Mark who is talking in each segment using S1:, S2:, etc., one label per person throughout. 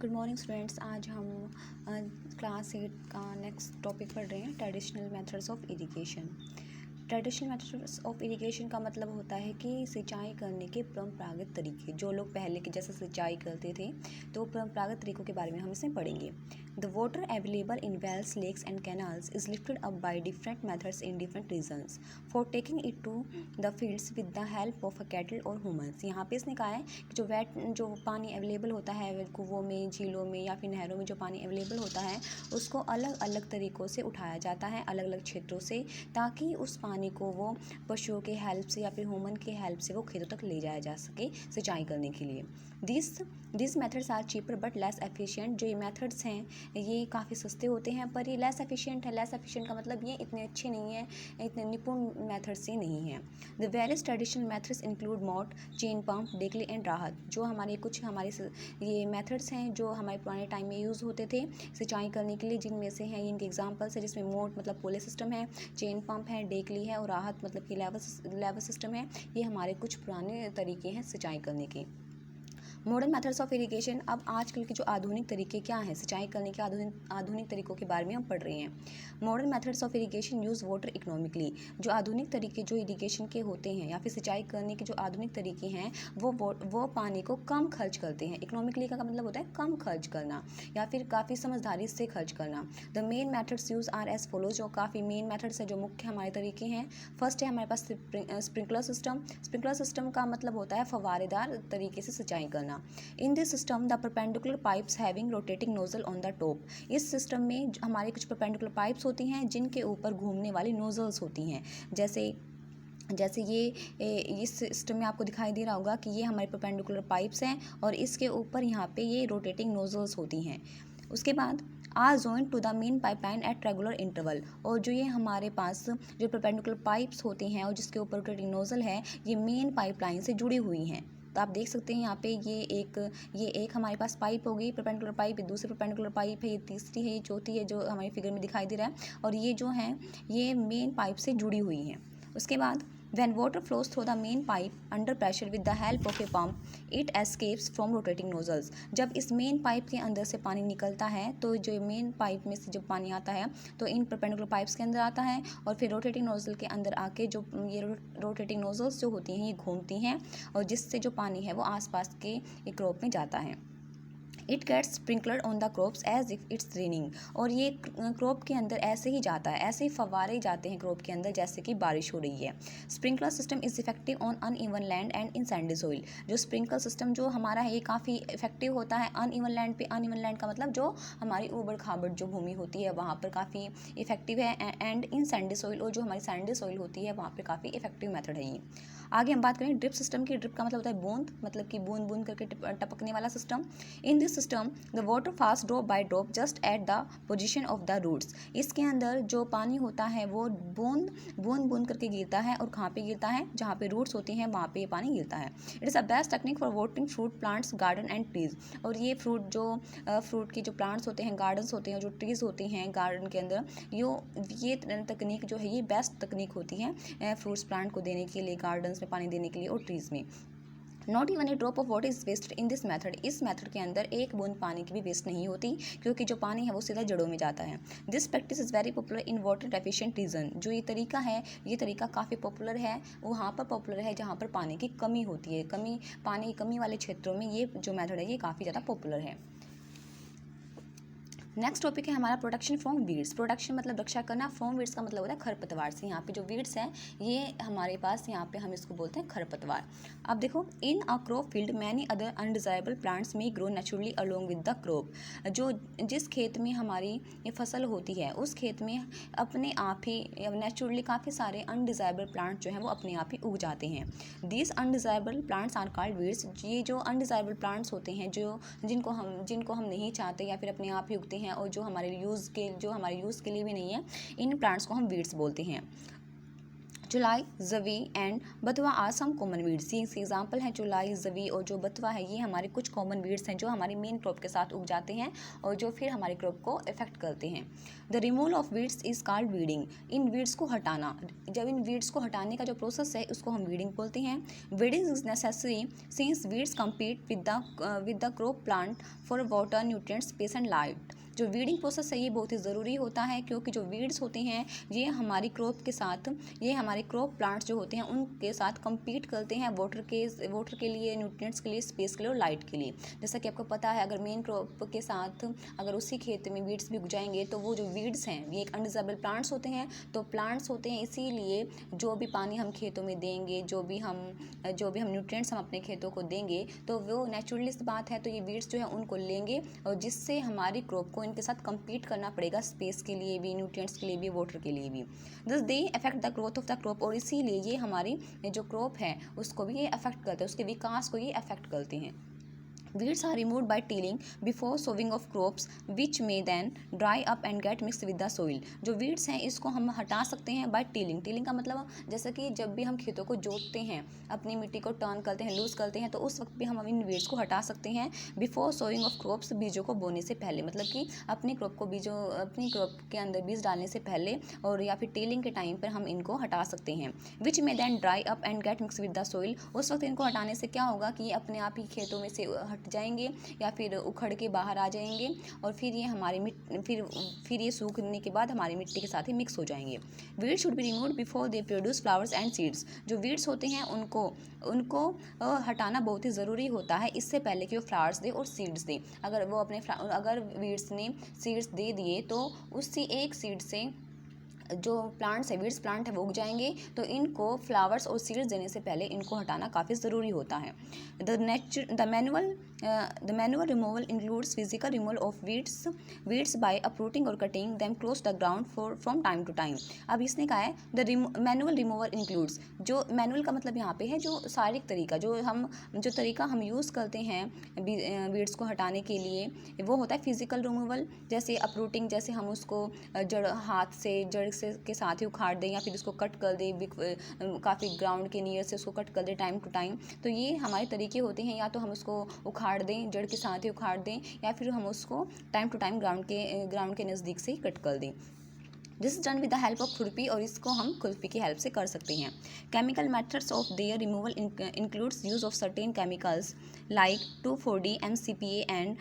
S1: Good morning students. आज हम class 8 का नेक्स्ट टॉपिक पढ़ रहे हैं, traditional methods of irrigation. Traditional methods of irrigation का मतलब होता है कि सिंचाई करने के परंपरागत तरीके। जो लोग पहले के जैसे सिंचाई करते थे तो परंपरागत तरीकों के बारे में हम इसमें पढ़ेंगे। The water available in wells, lakes and canals is lifted up by different methods in different regions for taking it to the fields with the help of a cattle और ह्यूमन्स। यहाँ पे इसने कहा है कि जो पानी अवेलेबल होता है कुओं में, झीलों में या फिर नहरों में जो पानी अवेलेबल होता है उसको अलग अलग तरीक़ों से उठाया जाता है, अलग अलग क्षेत्रों से, ताकि उस पानी को वो पशुओं के हेल्प से या फिर ह्यूमन के हेल्प से वो खेतों तक ले जाया जा सके सिंचाई करने के लिए। This methods are cheaper but less efficient. जो ये मेथड्स हैं ये काफ़ी सस्ते होते हैं पर ये लेस एफिशिएंट है। लेस एफिशिएंट का मतलब ये इतने अच्छे नहीं हैं, इतने निपुण मेथड्स ही नहीं हैं। The various traditional methods include moat, chain pump, dhekli and rahat. जो हमारे ये मेथड्स हैं जो हमारे पुराने टाइम में यूज़ होते थे सिंचाई करने के लिए, जिनमें से हैं इनके एग्जांपल्स है, जिसमें मोट मतलब पोले सिस्टम है, चेन पम्प है, डेकली है और राहत मतलब कि लेवल सिस्टम है। ये हमारे कुछ पुराने तरीके हैं सिंचाई करने के। Modern methods of irrigation. अब आजकल के जो आधुनिक तरीके क्या हैं सिंचाई करने के, आधुनिक तरीकों के बारे में हम पढ़ रहे हैं। Modern methods of irrigation use water economically. जो आधुनिक तरीके जो इरिगेशन के होते हैं या फिर सिंचाई करने के जो आधुनिक तरीके हैं वो पानी को कम खर्च करते हैं। इकोनॉमिकली का मतलब होता है कम खर्च करना या फिर काफ़ी समझदारी से खर्च करना। The main methods use are as follow. जो काफ़ी मेन मेथड्स है जो मुख्य हमारे तरीके हैं। फर्स्ट है हमारे पास स्प्रिंकलर सिस्टम। स्प्रिंकलर सिस्टम का मतलब होता है फव्वारेदार तरीके से सिंचाई करना। In this system, the perpendicular pipes having rotating nozzle on the top. इस सिस्टम में हमारे कुछ perpendicular pipes होती हैं जिनके ऊपर घूमने वाली nozzles होती हैं। जैसे ये इस सिस्टम में आपको दिखाई दे रहा होगा कि ये हमारे परपेंडिकुलर पाइप्स हैं और इसके ऊपर यहाँ पे ये रोटेटिंग नोजल्स होती हैं। उसके बाद are joint to the main pipeline at regular interval. और जो ये हमारे पास जो परपेंडिकुलर पाइप्स होती हैं और जिसके ऊपर रोटेटिंग नोजल है ये मेन पाइपलाइन से जुड़ी हुई हैं। तो आप देख सकते हैं यहाँ पे ये एक हमारे पास पाइप होगी परपेंडिकुलर पाइप, दूसरी परपेंडिकुलर पाइप है, ये तीसरी है, ये चौथी है जो हमारे फिगर में दिखाई दे रहा है और ये जो है ये मेन पाइप से जुड़ी हुई हैं। उसके बाद when water flows through the main pipe under pressure with the help of a pump it escapes from rotating nozzles। जब इस मेन पाइप के अंदर से पानी निकलता है तो जो मेन पाइप में से जब पानी आता है तो इन परपेंडिकुलर पाइप्स के अंदर आता है और फिर रोटेटिंग नोजल के अंदर आके जो ये रोटेटिंग नोजल्स जो होती हैं ये घूमती हैं और जिससे जो पानी है वो आसपास के एक क्रॉप में जाता है। It gets sprinklered on the crops as if it's raining. और ये क्रॉप के अंदर ऐसे ही जाता है, ऐसे ही फव्वारे जाते हैं क्रॉप के अंदर जैसे कि बारिश हो रही है। Sprinkler system is effective on uneven land and in Sandy soil. जो स्प्रिंकलर सिस्टम जो हमारा है ये काफ़ी इफेक्टिव होता है अनइवन लैंड पे। अनइवन लैंड का मतलब जो हमारी ऊबड़ खाबड़ जो भूमि होती है वहाँ पर काफ़ी इफेक्टिव है, एंड इन सैंडी सॉइल और जो हमारी सैंडी सॉइल होती है वहाँ पर काफ़ी इफेक्टिव मेथड है ये। आगे हम बात करें ड्रिप सिस्टम की। ड्रिप का मतलब होता है बूंद, मतलब कि बूंद बूंद करके टपकने वाला system. In this system the water fast drop by drop just at the position of the roots. इसके अंदर जो पानी होता है वो बूंद बूंद करके गिरता है और कहाँ पे गिरता है, जहाँ पे रूट्स होती हैं वहाँ पे ये पानी गिरता है। It is a best technique for watering fruit plants, garden and trees. और ये फ्रूट के जो प्लांट्स होते हैं, गार्डन्स होते हैं, जो ट्रीज़ होती हैं गार्डन के अंदर, ये तकनीक जो है ये बेस्ट तकनीक होती है फ्रूट्स प्लांट को देने के लिए, गार्डन्स में पानी देने के लिए और ट्रीज़ में। Not even a drop of water is wasted in this method. इस मेथड के अंदर एक बूंद पानी की भी वेस्ट नहीं होती क्योंकि जो पानी है वो सीधा जड़ों में जाता है। This practice is very popular in water efficient region. जो ये तरीका है ये तरीका काफ़ी पॉपुलर है, वहाँ पर पॉपुलर है जहाँ पर पानी की कमी होती है। पानी की कमी वाले क्षेत्रों में ये जो मेथड है ये काफ़ी ज़्यादा पॉपुलर है। नेक्स्ट टॉपिक है हमारा प्रोटेक्शन फ्रॉम वीड्स। प्रोटेक्शन मतलब रक्षा करना, फ्रॉम वीड्स का मतलब होता है खरपतवार से। यहाँ पे जो वीड्स हैं ये हमारे पास यहाँ पे हम इसको बोलते हैं खरपतवार। अब देखो, in a crop field many other undesirable plants may grow naturally along with the crop. जिस खेत में हमारी ये फसल होती है उस खेत में अपने आप ही नेचुरली काफ़ी सारे अनडिजायरेबल प्लांट जो हैं वो अपने आप ही उग जाते हैं। These undesirable plants are called weeds. ये जो अनडिजायरेबल प्लांट्स होते हैं जिनको हम नहीं चाहते या फिर अपने आप ही उगते हैं और जो हमारे यूज़ के लिए भी नहीं है, इन प्लांट्स को हम वीड्स बोलते हैं। जुलाई, जवी एंड बथुआ आर सम कॉमन वीड्स। ये एग्जाम्पल हैं जुलाई, जवी और जो बथुआ है, ये हमारे कुछ कॉमन वीड्स हैं जो हमारी मेन क्रॉप के साथ उग जाते हैं और जो फिर हमारी क्रॉप को इफेक्ट करते हैं। The removal of weeds is called weeding. In weeds को हटाना, जब इन वीड्स को हटाने का जो प्रोसेस है उसको हम वीडिंग बोलते हैं। Weeding is necessary since weeds compete with the crop plant for water, nutrients, space and light. जो वीडिंग प्रोसेस है ये बहुत ही ज़रूरी होता है, क्योंकि जो वीड्स होते हैं ये हमारी क्रॉप के साथ, ये हमारे क्रॉप प्लांट्स जो होते हैं उनके साथ कम्पीट करते हैं वाटर के लिए, न्यूट्रिएंट्स के लिए, स्पेस के लिए और लाइट के लिए। जैसा कि आपको पता है, अगर मेन क्रॉप के साथ अगर उसी खेत में वीड्स भी उग जाएंगे तो वो जो वीड्स हैं ये एक अनडिजाइबल प्लांट्स होते हैं। तो प्लांट्स होते हैं, इसीलिए जो भी पानी हम खेतों में देंगे, जो भी हम न्यूट्रिएंट्स हम अपने खेतों को देंगे, तो वो नेचुरली बात है, तो ये वीड्स जो है उनको लेंगे और जिससे हमारी क्रॉप को इनके साथ कम्पीट करना पड़ेगा, स्पेस के लिए भी, न्यूट्रिएंट्स के लिए भी, वाटर के लिए भी। दस they affect the growth of the crop, और इसीलिए ये हमारी जो क्रॉप है उसको भी ये अफेक्ट करते हैं, उसके विकास को ये अफेक्ट करते हैं। Weeds are removed by tilling before sowing of crops, which may then dry up and get mixed with the soil. जो weeds हैं इसको हम हटा सकते हैं by tilling। टिलिंग का मतलब जैसे कि जब भी हम खेतों को जोतते हैं, अपनी मिट्टी को टर्न करते हैं, लूज करते हैं, तो उस वक्त भी हम इन weeds को हटा सकते हैं बिफोर सोइंग ऑफ क्रॉप्स, बीजों को बोने से पहले। मतलब कि अपनी क्रॉप के अंदर बीज डालने से पहले और या फिर टिलिंग के टाइम पर हम इनको हटा सकते हैं। विच में then dry up and get mix with the soil. उस वक्त इनको हटाने से क्या होगा कि ये अपने आप ही खेतों में से जाएंगे या फिर उखड़ के बाहर आ जाएंगे और फिर ये हमारी फिर ये सूखने के बाद हमारी मिट्टी के साथ ही मिक्स हो जाएंगे। Weeds should be removed before they produce flowers and seeds. जो वीड्स होते हैं उनको हटाना बहुत ही ज़रूरी होता है, इससे पहले कि वो फ्लावर्स दे और सीड्स दे। अगर वीड्स ने सीड्स दे दिए तो उसी एक सीड से जो प्लांट्स है, वीड्स प्लांट है, वो उग जाएंगे। तो इनको फ्लावर्स और सीड्स देने से पहले इनको हटाना काफ़ी ज़रूरी होता है। The manual removal includes physical removal of weeds by uprooting और cutting them close the ground from time to time. अब इसने कहा है द मैनुअल रिमूवल इंक्लूड्स, जो मैनुअल का मतलब यहाँ पे है जो शारीरिक तरीका, जो तरीका हम यूज़ करते हैं वीड्स को हटाने के लिए, वो होता है फिजिकल रिमूवल। जैसे अप्रूटिंग, जैसे हम उसको हाथ से जड़ के साथ ही उखाड़ दें या फिर उसको कट कर दें, काफ़ी ग्राउंड के नियर से उसको कट कर दें टाइम टू टाइम। तो ये हमारे तरीके होते हैं, या तो हम उसको उखाड़ दें, जड़ के साथ ही उखाड़ दें, या फिर हम उसको टाइम टू टाइम ग्राउंड के नज़दीक से ही कट कर दें। This is done with the help of खुरपी, और इसको हम खुरपी की हेल्प से कर सकते हैं। Chemical methods of their removal includes use of certain chemicals like 2,4-D, MCPA and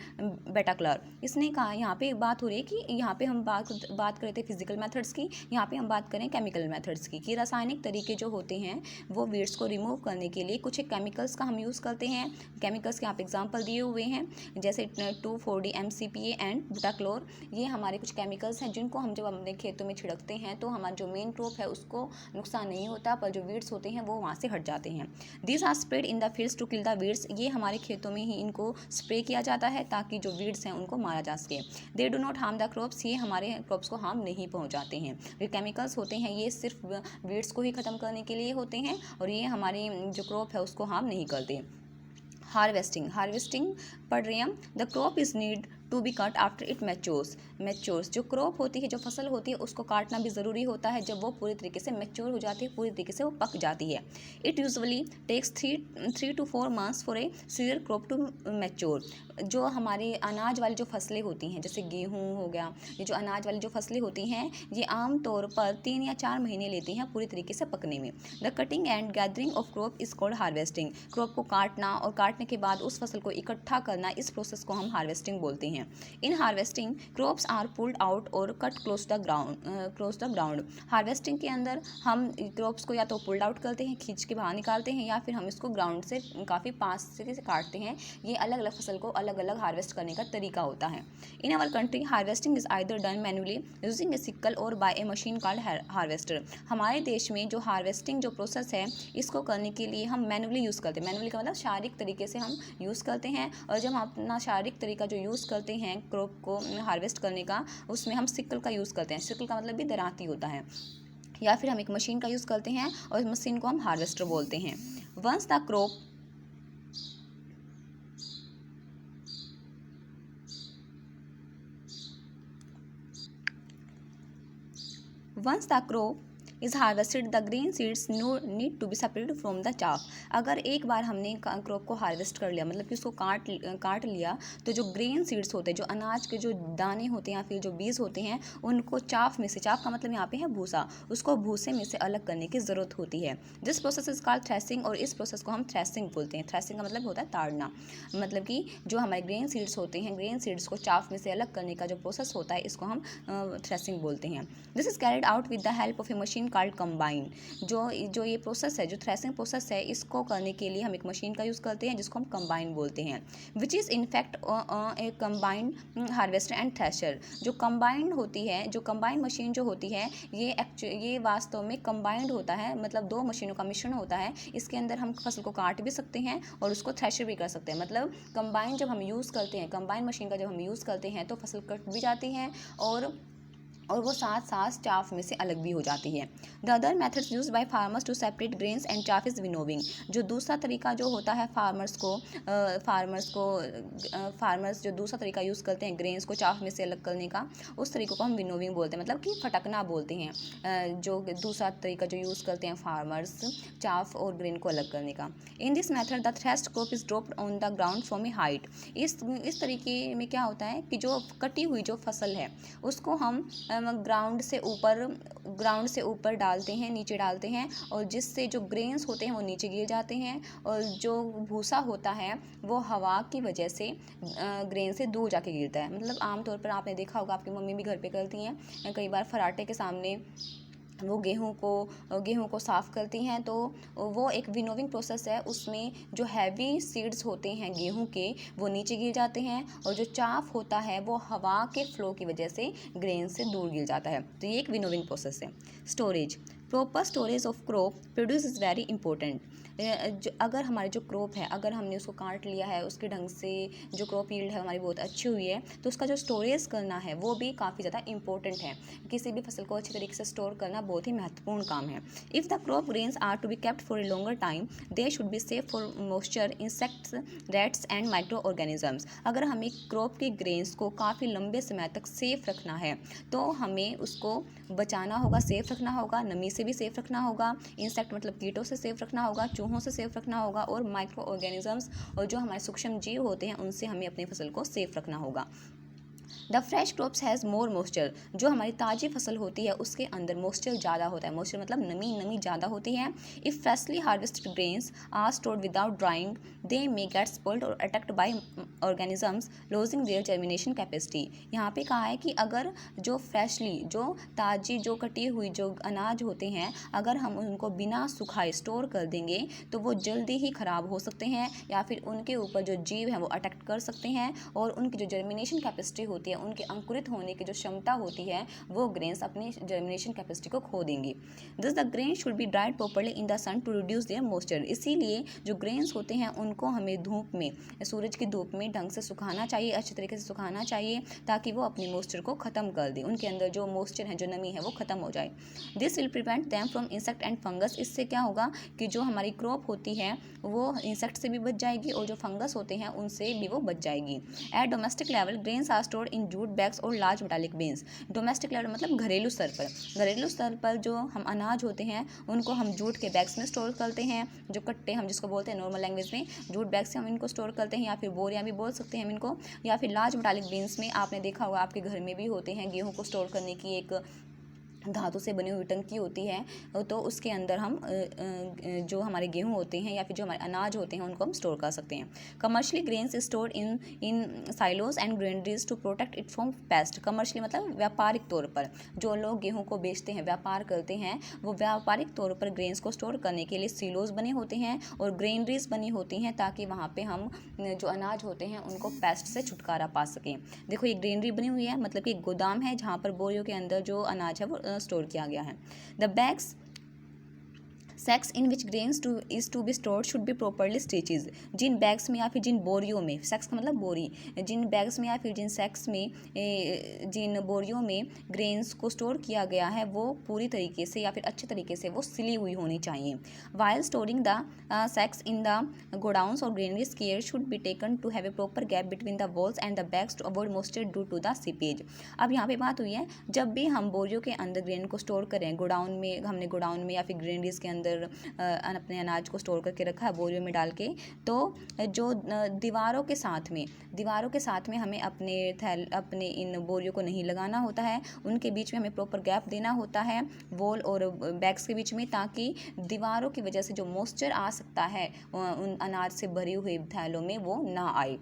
S1: butachlor. इसने कहा, यहाँ पे बात हो रही है कि यहाँ पे हम बात कर रहे थे फिजिकल मेथड्स की, यहाँ पे हम बात करें केमिकल मेथड्स की, कि रासायनिक तरीके जो होते हैं वो वीड्स को रिमूव करने के लिए कुछ एक केमिकल्स का हम यूज़ करते हैं। केमिकल्स के यहाँ पे एग्जाम्पल दिए हुए हैं, जैसे 2,4-D, MCPA एंड बेटाक्लोर। ये हमारे कुछ केमिकल्स हैं जिनको हम जब अपने खेतों में छिड़कते हैं तो हमारा जो मेन क्रॉप है उसको नुकसान नहीं होता, पर जो वीड्स होते हैं वो वहाँ से हट जाते हैं। These are spread in the fields to kill the weeds. ये हमारे खेतों में ही इनको स्प्रे किया जाता है ताकि जो वीड्स हैं उनको मारा जा सके। They do not harm the crops, ये हमारे क्रॉप्स को हार्म नहीं पहुँचाते हैं। जो केमिकल्स होते हैं ये सिर्फ वीड्स को ही ख़त्म करने के लिए होते हैं और ये हमारी जो क्रॉप है उसको हार्म नहीं करते। हार्वेस्टिंग पढ़ रहे हैं हम। The crop is need to be cut after it matures. जो क्रॉप होती है, जो फसल होती है, उसको काटना भी ज़रूरी होता है जब वो पूरी तरीके से मैच्योर हो जाती है, पूरी तरीके से वो पक जाती है। It usually takes 3 to 4 months for a cereal crop to mature. जो हमारी अनाज वाली जो फसलें होती हैं, जैसे गेहूँ हो गया, ये जो अनाज वाली जो फसलें होती हैं ये आम तौर पर 3 या 4 महीने लेती हैं पूरी तरीके से पकने में। The cutting and gathering of crop is called harvesting. Crop को काटना और काटने के बाद उस फसल को इकट्ठा करना, इस प्रोसेस को हम हार्वेस्टिंग बोलते हैं। In harvesting crops are pulled out और cut close the ground. Harvesting के अंदर हम क्रॉप्स को या तो पुल्ड आउट करते हैं, खींच के बाहर निकालते हैं, या फिर हम इसको ग्राउंड से काफ़ी पास से काटते हैं। ये अलग अलग फसल को अलग अलग हार्वेस्ट करने का तरीका होता है। In our country harvesting is either done manually using a sickle और by a machine called harvester. हमारे देश में जो हार्वेस्टिंग जो प्रोसेस है इसको करने के लिए हम मैनुअली यूज़ करते हैं। मैनुअली का मतलब शारीरिक तरीके से हम यूज़ करते हैं, और जब हम अपना शारीरिक तरीका जो यूज़ करते हैं क्रॉप को हार्वेस्ट करने का, उसमें हम सिक्कल का यूज़ करते हैं। सिक्कल का मतलब भी दरांती होता है, या फिर हम एक मशीन का यूज़ करते हैं और इस मशीन को हम हार्वेस्टर बोलते हैं। Once the crop is harvested the grain seeds now need to be separated from the chaff. अगर एक बार हमने क्रॉप को हार्वेस्ट कर लिया, मतलब कि उसको काट लिया, तो जो ग्रेन सीड्स होते हैं, जो अनाज के जो दाने होते हैं या फिर जो बीज होते हैं, उनको चाफ में से, चाफ का मतलब यहाँ पे है भूसा, उसको भूसे में से अलग करने की ज़रूरत होती है। This process is called threshing, और इस प्रोसेस को हम थ्रेसिंग बोलते हैं। थ्रेसिंग का मतलब होता है ताड़ना, मतलब कि जो हमारे ग्रेन सीड्स होते हैं, ग्रेन सीड्स को चाफ में से अलग करने का जो प्रोसेस होता है, इसको हम थ्रेसिंग बोलते हैं। This is carried out with the help of A machine called combine. जो ये प्रोसेस है, जो थ्रेसिंग प्रोसेस है, इसको करने के लिए हम एक मशीन का यूज़ करते हैं जिसको हम कंबाइन बोलते हैं, which is in fact A combined harvester and thresher. जो कंबाइंड होती है, जो कंबाइंड मशीन जो होती है, ये वास्तव में कंबाइंड होता है, मतलब दो मशीनों का मिश्रण होता है। इसके अंदर हम फसल को काट भी सकते हैं और उसको थ्रेशर भी कर सकते हैं। मतलब कंबाइन जब हम यूज़ करते हैं, कंबाइन मशीन का जब हम यूज़ करते हैं, तो फसल कट भी जाती है और वो साथ साथ चाफ में से अलग भी हो जाती है। The other methods use by farmers to separate grains and chaff is winnowing. जो दूसरा तरीका जो होता है फार्मर्स जो दूसरा तरीका यूज़ करते हैं ग्रेन्स को चाफ में से अलग करने का, उस तरीके को हम विनोविंग बोलते हैं, मतलब कि फटकना बोलते हैं। जो दूसरा तरीका जो यूज़ करते हैं फार्मर्स चाफ और ग्रेन को अलग करने का। इन this method the threshed crop is dropped on the ground from A height. इस तरीके में क्या होता है कि जो कटी हुई जो फसल है, उसको हम ग्राउंड से ऊपर डालते हैं, नीचे डालते हैं, और जिससे जो ग्रेन्स होते हैं वो नीचे गिर जाते हैं, और जो भूसा होता है वो हवा की वजह से ग्रेन से दूर जाके गिरता है। मतलब आमतौर पर आपने देखा होगा, आपकी मम्मी भी घर पे करती हैं, कई बार फराटे के सामने वो गेहूं को साफ़ करती हैं, तो वो एक विनोविंग प्रोसेस है। उसमें जो हैवी सीड्स होते हैं गेहूं के, वो नीचे गिर जाते हैं, और जो चाफ होता है वो हवा के फ्लो की वजह से ग्रेन से दूर गिर जाता है। तो ये एक विनोविंग प्रोसेस है। Storage, proper storage of crop produce is very important. अगर हमारे जो क्रॉप है, अगर हमने उसको काट लिया है, उसके ढंग से जो क्रॉप यील्ड है हमारी बहुत अच्छी हुई है, तो उसका जो स्टोरेज करना है वो भी काफ़ी ज़्यादा इंपॉर्टेंट है। किसी भी फसल को अच्छी तरीके से स्टोर करना बहुत ही महत्वपूर्ण काम है। If the crop grains are to be kept for a longer time, they should be safe for moisture, insects, rats and micro organisms. अगर हमें क्रॉप के ग्रेन्स को काफ़ी लंबे समय तक सेफ रखना है, तो हमें उसको बचाना होगा, सेफ रखना होगा, नमी से भी सेफ रखना होगा, इंसेक्ट मतलब कीटों से सेफ रखना होगा, चूहों से सेफ रखना होगा, और माइक्रो ऑर्गेनिजम्स और जो हमारे सूक्ष्म जीव होते हैं उनसे हमें अपनी फसल को सेफ रखना होगा। The fresh crops has more moisture. जो हमारी ताज़ी फसल होती है उसके अंदर मॉइस्चर ज़्यादा होता है। मॉइस्चर मतलब नमी ज़्यादा होती है। If freshly harvested grains are stored without drying, they may get spoiled और attacked by organisms, losing their germination capacity. यहाँ पे कहा है कि अगर जो फ्रेशली, जो ताज़ी, जो कटी हुई जो अनाज होते हैं, अगर हम उनको बिना सुखाए स्टोर कर देंगे, तो वो जल्दी ही ख़राब हो सकते हैं, या फिर उनके ऊपर जो जीव हैं वो अटैक कर सकते हैं, और उनकी जो जर्मिनेशन कैपेसिटी होती है, उनके अंकुरित होने की जो क्षमता होती है, वो ग्रेन्स अपनी जर्मिनेशन कैपेसिटी को खो देंगी। This the grain should be dried properly in the sun to reduce their moisture. इसीलिए जो ग्रेन्स होते हैं उनको हमें धूप में, सूरज की धूप में ढंग से सुखाना चाहिए, अच्छे तरीके से सुखाना चाहिए, ताकि वो अपने मॉइस्चर को ख़त्म कर दे, उनके अंदर जो मॉइस्चर है, जो नमी है, वो ख़त्म हो जाए। This will prevent them from insect and fungus. इससे क्या होगा कि जो हमारी क्रॉप होती है वो इंसेक्ट से भी बच जाएगी, और जो फंगस होते हैं उनसे भी वो बच जाएगी। At domestic level grains are stored in jute bags और large metallic bins. Domestic level मतलब घरेलू स्तर पर जो हम अनाज होते हैं उनको हम जूट के बैग्स में स्टोर करते हैं, जो कट्टे हम जिसको बोलते हैं नॉर्मल लैंग्वेज में, जूट बैग से हम इनको स्टोर करते हैं, या फिर बोरियां भी बोल सकते हैं हम इनको, या फिर लार्ज मेटालिक बीन्स में आपने देखा होगा आपके घर में भी होते हैं, गेहूं को स्टोर करने की एक धातु से बनी हुई टंकी होती है, तो उसके अंदर हम जो हमारे गेहूं होते हैं या फिर जो हमारे अनाज होते हैं उनको हम स्टोर कर सकते हैं। Commercially grains stored in silos and granaries to protect it from pest. Commercially मतलब व्यापारिक तौर पर जो लोग गेहूं को बेचते हैं, व्यापार करते हैं, वो व्यापारिक तौर पर ग्रेन्स को स्टोर करने के लिए सिलोज बने होते हैं और ग्रेनरीज बनी होती हैं, ताकि वहाँ पर हम जो अनाज होते हैं उनको पेस्ट से छुटकारा पा सकें। देखो ये ग्रेनरी बनी हुई है, मतलब कि एक गोदाम है जहाँ पर बोरियों के अंदर जो अनाज है वो स्टोर किया गया है। The bags sacks in which grains to be stored should be properly stitches. जिन बैग्स में या फिर जिन बोरियों में, सैक्स का मतलब बोरी, जिन बैग्स में या फिर जिन सैक्स में जिन बोरियों में ग्रेन्स को स्टोर किया गया है वो पूरी तरीके से या फिर अच्छे तरीके से वो सिली हुई होनी चाहिए। While storing the sacks in the godowns और granaries care should be taken to have a proper gap between the walls and the bags to avoid moisture due to the seepage. अब यहाँ पे बात हुई है, जब भी हम बोरियों के अंदर ग्रेन को स्टोर करें, गोडाउन में, हमने गोडाउन में या फिर ग्रेनरीज के अंदर अपने अनाज को स्टोर करके रखा है बोरियों में डाल के, तो जो दीवारों के साथ में हमें अपने इन बोरियों को नहीं लगाना होता है, उनके बीच में हमें प्रॉपर गैप देना होता है वॉल और बैग्स के बीच में, ताकि दीवारों की वजह से जो मॉइस्चर आ सकता है उन अनाज से भरी हुई थैलों में वो ना आए।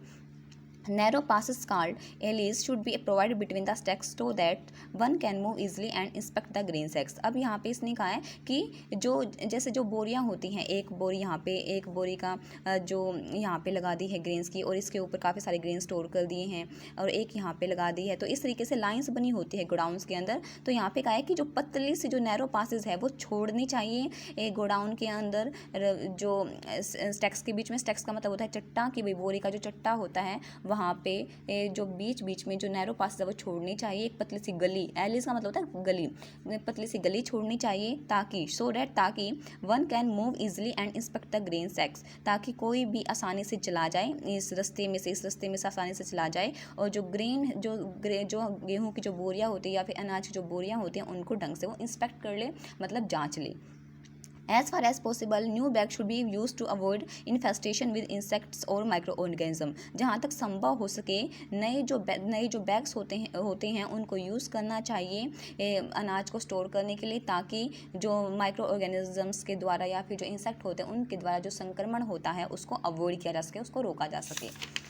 S1: Narrow passes called alleys should be provided between the stacks so that one can move easily and inspect the grain sacks। अब यहाँ पे इसने कहा है कि जैसे जो बोरियाँ होती हैं, एक बोरी यहाँ पे, एक बोरी का जो यहाँ पे लगा दी है ग्रेन्स की, और इसके ऊपर काफ़ी सारे ग्रेन स्टोर कर दिए हैं, और एक यहाँ पे लगा दी है, तो इस तरीके से लाइंस बनी होती है गोडाउन्स के अंदर। तो यहाँ पे कहा है कि जो पतली सी जो नैरो पासेज है वो छोड़नी चाहिए एक गोडाउन के अंदर, जो स्टैक्स के बीच में। स्टैक्स का मतलब होता है चट्टा, कि भाई बोरी का जो चट्टा होता है वहाँ पे जो बीच में जो नैरो पासेज है वो छोड़नी चाहिए। एक पतली सी गली, एलिस का मतलब होता है गली, पतली सी गली छोड़नी चाहिए, ताकि one can move easily and inspect the grain sacks, ताकि कोई भी आसानी से चला जाए इस रास्ते में से आसानी से चला जाए, और जो गेहूँ की जो बोरियाँ होती है या फिर अनाज की जो बोरियाँ होती हैं उनको ढंग से वो इंस्पेक्ट कर ले, मतलब जाँच ले। As far as possible, new bags should be used to avoid infestation with insects or microorganism। जहाँ तक संभव हो सके नए जो बैग्स होते हैं उनको यूज़ करना चाहिए अनाज को स्टोर करने के लिए, ताकि जो माइक्रो ऑर्गेनिजम्स के द्वारा या फिर जो इंसेक्ट होते हैं उनके द्वारा जो संक्रमण होता है उसको अवॉइड किया जा सके, उसको रोका जा सके।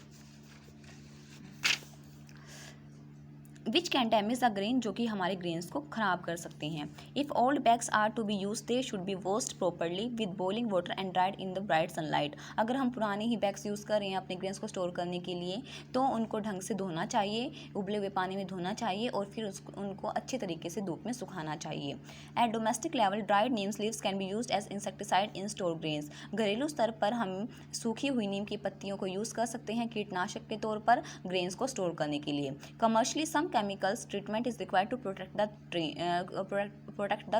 S1: Which can damage the grain, जो कि हमारे ग्रेन्स को ख़राब कर सकते हैं। If old bags are to be use they should be washed properly with boiling water and dried in the bright sunlight. अगर हम पुराने ही बैग्स यूज़ कर रहे हैं अपने ग्रेन्स को स्टोर करने के लिए, तो उनको ढंग से धोना चाहिए, उबले हुए पानी में धोना चाहिए, और फिर उनको अच्छे तरीके से धूप में सुखाना चाहिए। At domestic level dried neem leaves can be use as insecticide in store grains. घरेलू स्तर पर हम सूखी हुई नीम की पत्तियों को यूज़ कर सकते हैं कीटनाशक के तौर पर ग्रेन्स को स्टोर करने के लिए। Commercially some chemicals treatment is required to protect the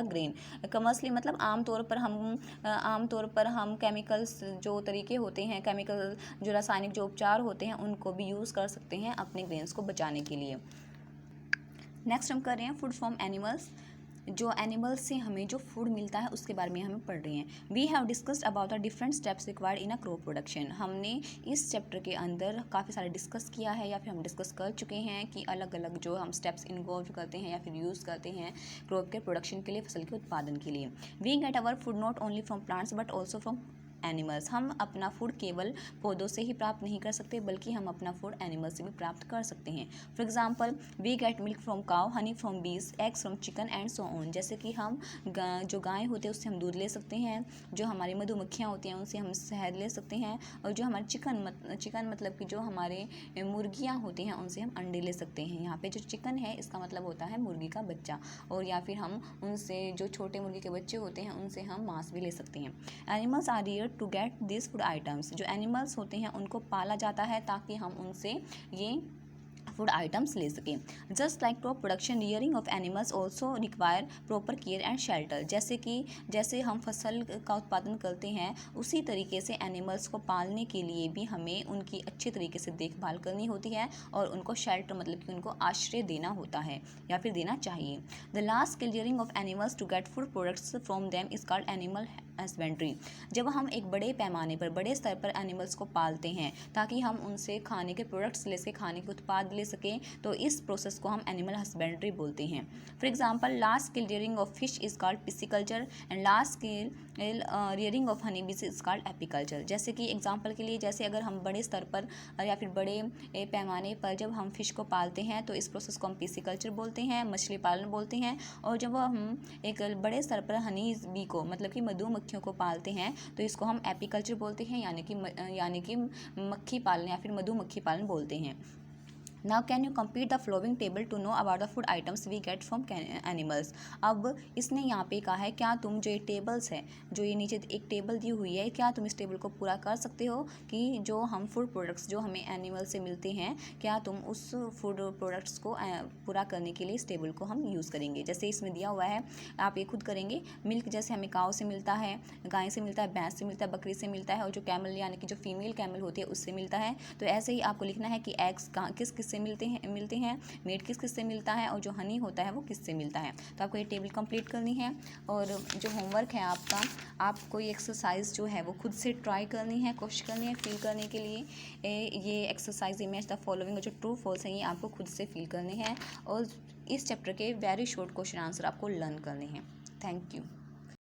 S1: grain। Commercially मतलब आमतौर पर हम केमिकल्स जो तरीके होते हैं, केमिकल जो रासायनिक जो उपचार होते हैं उनको भी यूज़ कर सकते हैं अपने ग्रेन्स को बचाने के लिए। नेक्स्ट हम कर रहे हैं फूड फ्रॉम एनिमल्स। जो एनिमल्स से हमें जो फूड मिलता है उसके बारे में हमें पढ़ रहे हैं। We have discussed about the different steps required in a crop production. हमने इस चैप्टर के अंदर काफ़ी सारे डिस्कस किया है या फिर हम डिस्कस कर चुके हैं कि अलग अलग जो हम स्टेप्स इन्वॉल्व करते हैं या फिर यूज़ करते हैं क्रॉप के प्रोडक्शन के लिए, फसल के उत्पादन के लिए। We get our food not only from plants but also from animals. हम अपना फूड केवल पौधों से ही प्राप्त नहीं कर सकते, बल्कि हम अपना फूड एनिमल से भी प्राप्त कर सकते हैं। For example, we get milk from cow, honey from bees, eggs from chicken and so on. जैसे कि हम जो गाय होते हैं उससे हम दूध ले सकते हैं, जो हमारी मधुमक्खियाँ होती हैं उनसे हम शहद ले सकते हैं, और जो हमारे चिकन मतलब कि जो हमारे मुर्गियाँ होती हैं उनसे हम अंडे ले सकते हैं। यहाँ पे जो चिकन है इसका मतलब होता है मुर्गी का बच्चा, और या फिर हम उनसे जो छोटे मुर्गी के बच्चे होते हैं उनसे हम मांस भी ले सकते हैं। Animals are rear to get this food items. जो एनिमल्स होते हैं उनको पाला जाता है ताकि हम उनसे ये फूड आइटम्स ले सकें। Just like crop production, rearing of animals also require proper care and shelter. जैसे हम फसल का उत्पादन करते हैं उसी तरीके से एनिमल्स को पालने के लिए भी हमें उनकी अच्छे तरीके से देखभाल करनी होती है, और उनको शेल्टर मतलब कि उनको आश्रय देना होता है या फिर देना चाहिए। The last scale rearing of animals to get food products from them is called animal husbandry. जब हम एक बड़े पैमाने पर, बड़े स्तर पर एनिमल्स को पालते हैं ताकि हम उनसे खाने के प्रोडक्ट्स ले सकें, खाने के उत्पाद ले सकें, तो इस प्रोसेस को हम एनिमल हस्बेंड्री बोलते हैं। For example, large scale rearing of fish is called pisciculture and large scale rearing of honey बीज इज कॉल्ड एपीकल्चर। जैसे कि एग्जांपल के लिए, जैसे अगर हम बड़े स्तर पर या फिर बड़े पैमाने पर जब हम फिश को पालते हैं तो इस प्रोसेस को हम पिसिकल्चर बोलते हैं, मछली पालन बोलते हैं। और जब हम एक बड़े स्तर पर हनी बी को मतलब कि मधुमक्खियों को पालते हैं तो इसको हम एपीकल्चर बोलते हैं, यानी कि मक्खी पालन या फिर मधुमक्खी पालन बोलते हैं। Now can you complete the following table to know about the food items we get from animals. अब इसने यहाँ पे कहा है क्या तुम जो ये टेबल्स है, जो ये नीचे एक टेबल दी हुई है, क्या तुम इस टेबल को पूरा कर सकते हो कि जो हम फूड प्रोडक्ट्स जो हमें एनिमल से मिलते हैं, क्या तुम उस फूड प्रोडक्ट्स को पूरा करने के लिए इस टेबल को हम यूज़ करेंगे। जैसे इसमें दिया हुआ है, आप ये खुद करेंगे। मिल्क जैसे हमें काऊ से मिलता है, गाय से मिलता है, भैंस से मिलता है, बकरी से मिलता है, और जो कैमल यानी कि जो फीमेल कैमल होती है उससे मिलता है। तो ऐसे ही आपको लिखना है कि एग्स कहाँ किस किस से मिलते हैं, मीट किस किस से मिलता है, और जो हनी होता है वो किस से मिलता है। तो आपको ये टेबल कंप्लीट करनी है। और जो होमवर्क है आपका, आपको ये एक्सरसाइज जो है वो खुद से ट्राई करनी है, कोशिश करनी है फील करने के लिए। ये एक्सरसाइज इमेज द फॉलोइंग जो ट्रू फॉल्स हैं ये आपको खुद से फील करने हैं, और इस चैप्टर के वेरी शॉर्ट क्वेश्चन आंसर आपको लर्न करने हैं। Thank you.